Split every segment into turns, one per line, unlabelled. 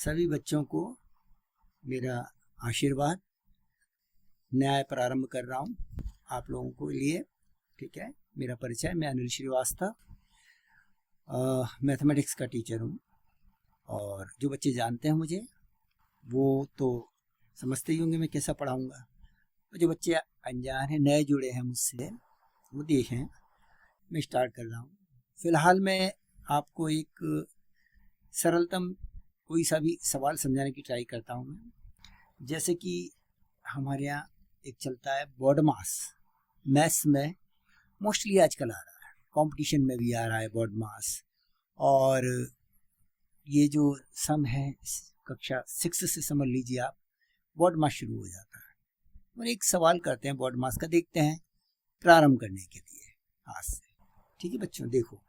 सभी बच्चों को मेरा आशीर्वाद। न्याय प्रारंभ कर रहा हूँ आप लोगों के लिए। ठीक है, मेरा परिचय, मैं अनिल श्रीवास्तव मैथमेटिक्स का टीचर हूँ। और जो बच्चे जानते हैं मुझे वो तो समझते ही होंगे मैं कैसा पढ़ाऊँगा। और जो बच्चे अनजान हैं, नए जुड़े हैं मुझसे, वो देखें मैं स्टार्ट कर रहा हूँ। फिलहाल मैं आपको एक सरलतम कोई सा भी सवाल समझाने की ट्राई करता हूँ मैं। जैसे कि हमारे यहाँ एक चलता है बॉड मास, मैथ्स में मोस्टली आजकल आ रहा है, कंपटीशन में भी आ रहा है बॉड मास। और ये जो सम है कक्षा 6 से समझ लीजिए आप, बॉड मास शुरू हो जाता है। और एक सवाल करते हैं बॉड मास का, देखते हैं प्रारंभ करने के लिए आज से। ठीक है बच्चों, देखो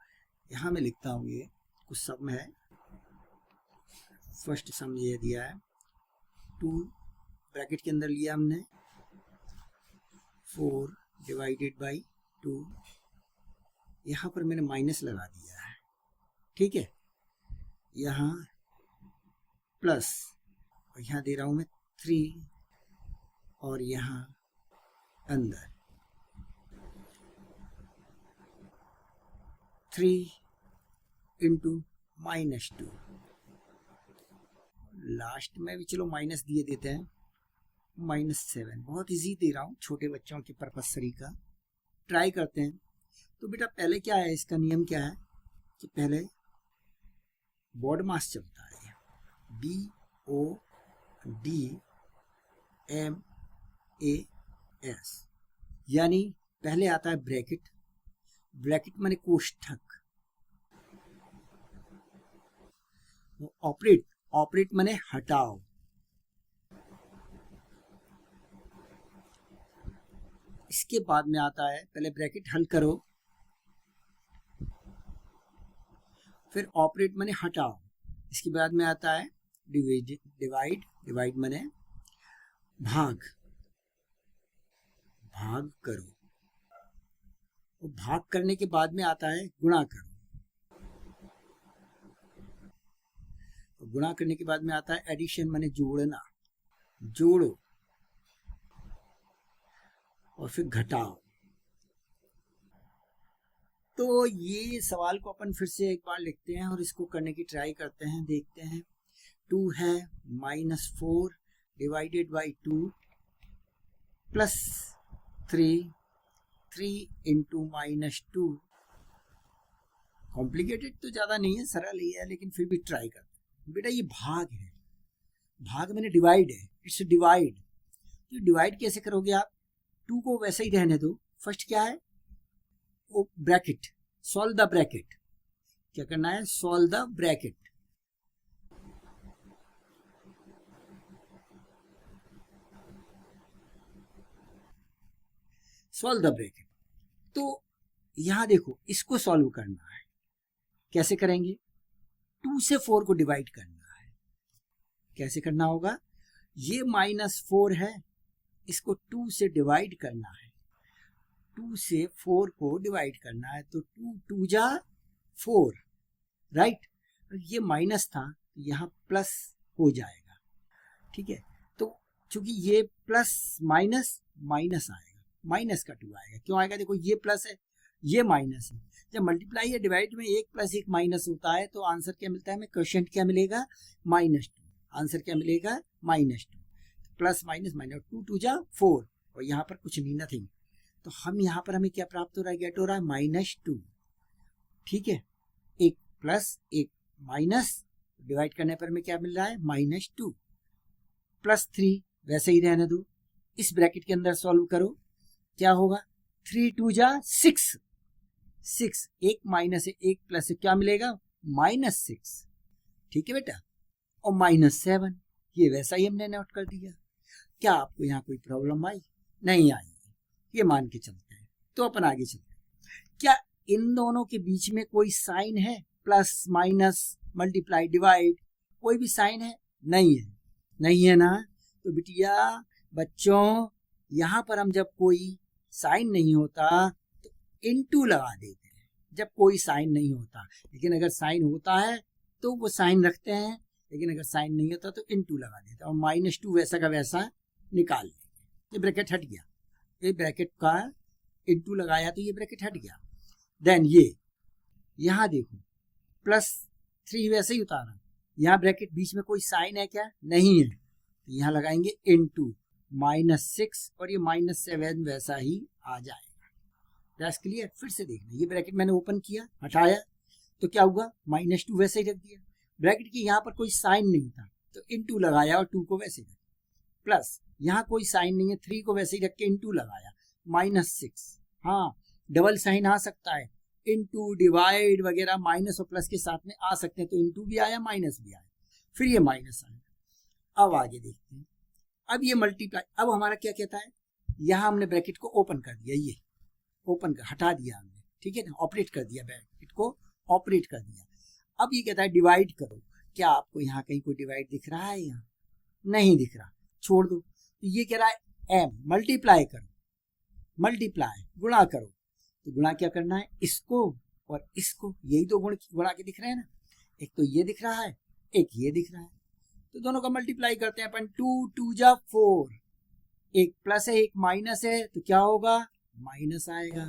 यहाँ मैं लिखता हूँ, ये कुछ सम है। फर्स्ट सम ये दिया है 2 ब्रैकेट के अंदर लिया हमने 4 डिवाइडेड बाई 2। यहाँ पर मैंने माइनस लगा दिया है, ठीक है। यहाँ प्लस, और यहाँ दे रहा हूँ मैं 3, और यहाँ अंदर 3 इंटू -2। लास्ट में भी चलो माइनस दिए देते हैं, -7। बहुत इजी दे रहा हूँ छोटे बच्चों के पर्पस का, ट्राई करते हैं। तो बेटा पहले क्या है, इसका नियम क्या है कि पहले बॉड मास चलता है, BODMAS, यानी पहले आता है ब्रैकेट। ब्रैकेट माने कोष्ठक, ऑपरेट माने हटाओ। इसके बाद में आता है, पहले ब्रैकेट हल करो, फिर ऑपरेट माने हटाओ। इसके बाद में आता है डिवाइड माने भाग करो। और भाग करने के बाद में आता है गुणा करो। और गुणा करने के बाद में आता है एडिशन माने जोड़ना, जोड़ो। और फिर घटाओ। तो ये सवाल को अपन फिर से एक बार लिखते हैं और इसको करने की ट्राई करते हैं, देखते हैं। 2 है -4 divided by 2 plus 3 into -2। Complicated तो ज़्यादा नहीं है, सरल ही है, लेकिन फिर भी ट्राई करते हैं। बेटा ये भाग है, भाग मैंने डिवाइड है, इट्स डिवाइड। तो डिवाइड कैसे करोगे आप? 2 को वैसे ही रहने दो। फर्स्ट क्या है, वो ब्रैकेट, सॉल्व द ब्रैकेट। क्या करना है? Solve the bracket. Solve the bracket. तो यहां देखो, इसको सॉल्व करना है। कैसे करेंगे? 2 से 4 को डिवाइड करना है। कैसे करना होगा? ये -4 है, इसको 2 से डिवाइड करना है। 2 से 4 को डिवाइड करना है, तो 2 2 जा 4, राइट। ये माइनस था, यहाँ प्लस हो जाएगा, ठीक है। तो चूंकि ये प्लस माइनस माइनस आएगा, माइनस का 2 आएगा। क्यों आएगा? देखो ये प्लस है, ये माइनस है। जब मल्टीप्लाई या डिवाइड में 1 + 1 माइनस होता है, तो आंसर क्या मिलता है हमें? क्वोशिएंट क्या मिलेगा? -2। आंसर क्या मिलेगा? -2। प्लस माइनस माइनस, 2 2 जा 4, और यहाँ पर कुछ नहीं, नथिंग। तो हम यहाँ पर हमें क्या प्राप्त हो रहा है? गेट हो रहा है -2, ठीक है। 1 प्लस 1 माइनस, डिवाइड करने पर हमें क्या मिल रहा है? -2 प्लस 3, वैसे ही रहने दो। इस ब्रैकेट के अंदर सॉल्व करो, क्या होगा? 3 2 जा 6, 1 माइनस है, 1 प्लस है, क्या मिलेगा? -6, ठीक है बेटा। और -7, ये वैसा ही हमने नोट कर दिया। क्या आपको यहाँ कोई प्रॉब्लम आई? नहीं आई, ये मान के चलते हैं। तो अपन आगे चलते हैं। क्या इन दोनों के बीच में कोई साइन है? प्लस माइनस मल्टीप्लाई डिवाइड, कोई भी साइन है? नहीं है, नहीं है ना। तो बिटिया बच्चों, यहाँ पर हम जब कोई साइन नहीं होता तो इनटू लगा देते हैं, जब कोई साइन नहीं होता। लेकिन अगर साइन होता है तो वो साइन रखते हैं, लेकिन अगर साइन नहीं होता तो इन टू लगा देते और -2 वैसा का वैसा निकाल लेंगे। ये ब्रैकेट हट गया, ये ब्रैकेट का इन टू लगाया तो ये ब्रैकेट हट गया। देन ये यहाँ देखो +3 वैसे ही उतारा, यहाँ ब्रैकेट बीच में कोई साइन है क्या? नहीं है, तो यहाँ लगाएंगे इनटू -6 और ये -7 वैसा ही आ जाएगा। That's clear. फिर से देखना, ये ब्रैकेट मैंने ओपन किया, हटाया तो क्या हुआ? -2 वैसे ही रख दिया। ब्रैकेट की यहाँ पर कोई साइन नहीं था तो इनटू लगाया और 2 को वैसे रख, प्लस यहाँ कोई साइन नहीं है, 3 को वैसे ही रख के इनटू लगाया, -6। हाँ, डबल साइन आ सकता है, इनटू डिवाइड वगैरह माइनस और प्लस के साथ में आ सकते हैं, तो इनटू भी आया माइनस भी आया, फिर ये माइनस आया। अब आगे देखते हैं, अब ये मल्टीप्लाई, अब हमारा क्या कहता है, यहाँ हमने ब्रैकेट को ओपन कर दिया, ये ओपन कर हटा दिया हमने, ठीक है ना, ऑपरेट कर दिया, ब्रैकेट को ऑपरेट कर दिया। अब ये कहता है डिवाइड करो। क्या आपको यहाँ कहीं कोई डिवाइड दिख रहा है? यहाँ नहीं दिख रहा, छोड़ दो। तो ये कह रहा है m मल्टीप्लाई करो, मल्टीप्लाई गुणा करो, तो गुणा क्या करना है? इसको और इसको, यही दो गुणा के दिख रहे हैं ना, एक तो ये दिख रहा है, एक ये दिख रहा है, तो दोनों का मल्टीप्लाई करते हैं अपन। 2 जा 4, एक प्लस है एक माइनस है, तो क्या होगा? माइनस आएगा।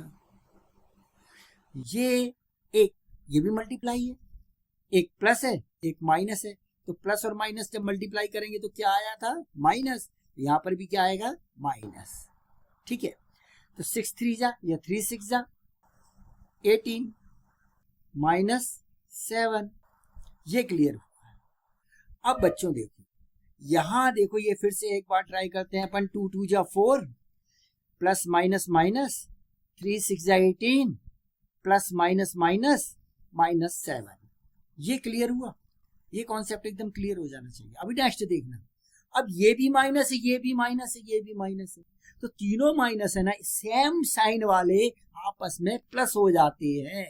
ये भी मल्टीप्लाई है, एक प्लस है एक माइनस है, तो प्लस और माइनस जब मल्टीप्लाई करेंगे तो क्या आया था? माइनस। यहाँ पर भी क्या आएगा? माइनस। ठीक है, तो 6 3 जा या 3 6 जा 18 -7, ये क्लियर हुआ है। अब बच्चों देखो, यहां देखो, ये फिर से एक बार ट्राई करते हैं अपन। 2 2 जा 4, प्लस माइनस माइनस, 3 6 जा 18, प्लस माइनस माइनस -7। ये क्लियर हुआ, ये कॉन्सेप्ट एकदम क्लियर हो जाना चाहिए। अभी नेक्स्ट देखना, अब ये भी माइनस है, ये भी माइनस है, ये भी माइनस है, तो तीनों माइनस है ना, सेम साइन वाले आपस में प्लस हो जाते हैं,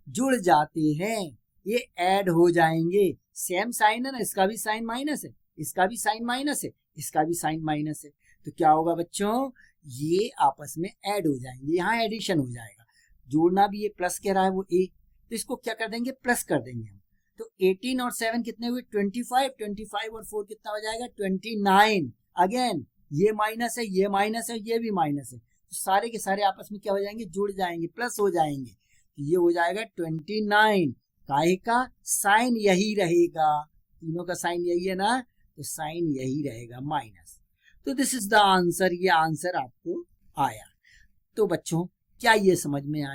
जुड़ जाते हैं, ये ऐड हो जाएंगे। सेम साइन है ना, इसका भी साइन माइनस है, इसका भी साइन माइनस है, इसका भी साइन माइनस है, तो क्या होगा बच्चों? ये आपस में ऐड हो जाएंगे, यहाँ एडिशन हो जाएगा। जोड़ना भी, ये प्लस कह रहा है वो ए, तो इसको क्या कर देंगे? प्लस कर देंगे हम। तो 18 और 7 कितने हुए? 25, 25 और 4 कितना हो जाएगा? 29। अगेन ये माइनस है, ये माइनस है, ये भी माइनस है, तो सारे के सारे आपस में क्या हो जाएंगे? जुड़ जाएंगे, प्लस हो जाएंगे, तो ये हो जाएगा 29। काहे का? साइन यही रहेगा, तीनों का साइन यही है ना, तो साइन यही रहेगा, माइनस। तो दिस इज द आंसर, ये आंसर आपको आया। तो बच्चों क्या ये समझ में आया?